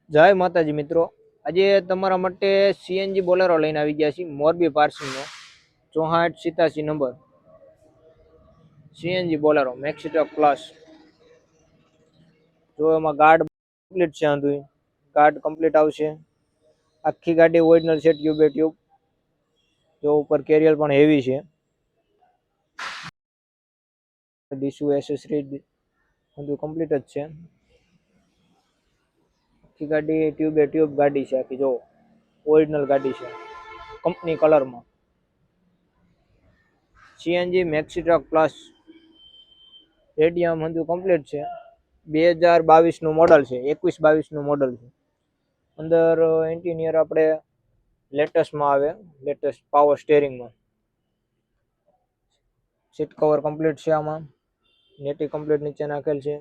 જય માતાજી મિત્રો, આજે તમારા માટે સીએનજી બોલેરો લઈને આવી ગયા છીએ મોરબી પાર્સિંગનો 6487 number CNG Bolero Maxi truck plus. જો એમાં ગાર્ડ કમ્પ્લીટ છે, આંધું ગાર્ડ કમ્પ્લીટ આવશે. આખી ગાડી ઓરિજિનલ છે, ટ્યુબે ટ્યુબ. જો ઉપર કેરિયર પણ હેવી છે. ડીસુ એસેસરી બધું કમ્પ્લીટ જ છે. આખી ગાડી ટ્યુબે ટ્યુબ ગાડી છે. આખી જો ઓરિજિનલ ગાડી છે, કંપની કલરમાં. CNG maxi truck plus radium બધું કમ્પ્લીટ છે. 2022 મોડલ છે, 21-22 મોડલ છે. અંદર ઇન્ટિરિયર આપણે લેટેસ્ટમાં આવે, લેટેસ્ટ પાવર સ્ટેરિંગમાં. સીટ કવર કમ્પ્લીટ છે. આમાં નેટી કમ્પ્લીટ નીચે નાખેલ છે.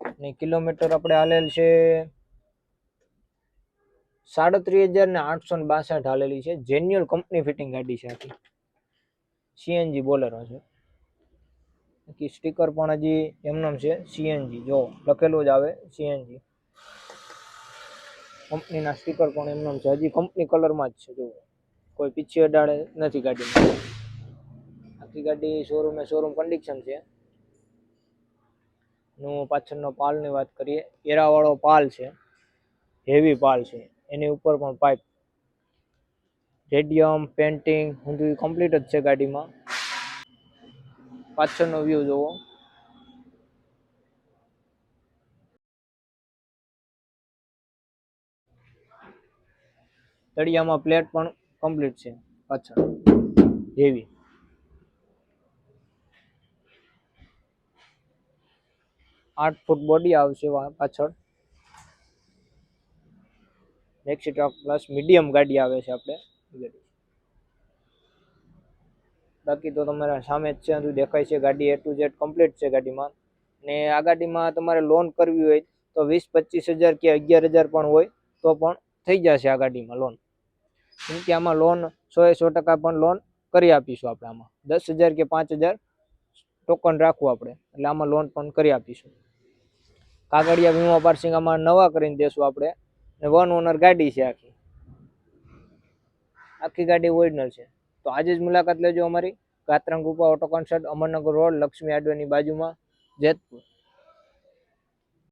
અને કિલોમીટર આપણે હાલેલ છે 37,862 હાલેલી છે. જેન્યુઅલ કંપની ફિટિંગ ગાડી છે. આખી સીએનજી બોલેરો છે. બાકી સ્ટીકર પણ હજી એમનેમ છે, સીએનજી જો લખેલું જ આવે સીએનજી. કંપનીના સ્ટીકર પણ એમનેમ છે, હજી કંપની કલરમાં જ છે. જો કોઈ પીછી અડાડે નથી ગાડીમાં. આખી ગાડી શોરૂમ કન્ડિશન છે. નું પાછળનો પાલની વાત કરીએ, એરાવાળો પાલ છે, હેવી પાલ છે. એની ઉપર પણ પાઇપ, રેડિયમ પેન્ટિંગ બધું કમ્પ્લીટ જ છે ગાડીમાં. પાછળનો વ્યૂ જોવો. તળિયામાં પ્લેટ પણ કમ્પ્લીટ છે પાછળ, હેવી. 8 ફૂટ બોડી આવશે પાછળ. મેક્સી ટ્રક પ્લસ મીડિયમ ગાડી આવે છે આપણે. બાકી તો તમારા સામે જ છે, બધું દેખાય છે. ગાડી A to Z કમ્પ્લીટ છે ગાડીમાં. ને આ ગાડીમાં તમારે લોન કરવી હોય તો 20-25 હજાર કે 11,000 પણ હોય તો પણ થઈ જશે આ ગાડીમાં લોન. કેમ કે આમાં લોન 100% પણ લોન કરી આપીશું આપણે. આમાં 10,000 કે 5,000 ટોકન રાખવું આપણે, એટલે આમાં લોન પણ કરી આપીશું. કાગળિયા વીમા પાર્સિંગ આમાં નવા કરીને દેશું આપણે. ને 1 ઓનર ગાડી છે. આખી ગાડી ઓરિજિનલ છે. તો આજે જ મુલાકાત લેજો અમારી. ગાત્રંગ ગુફા auto consult, Amarnagar road, Lakshmi highway ની બાજુમાં, જેતપુર.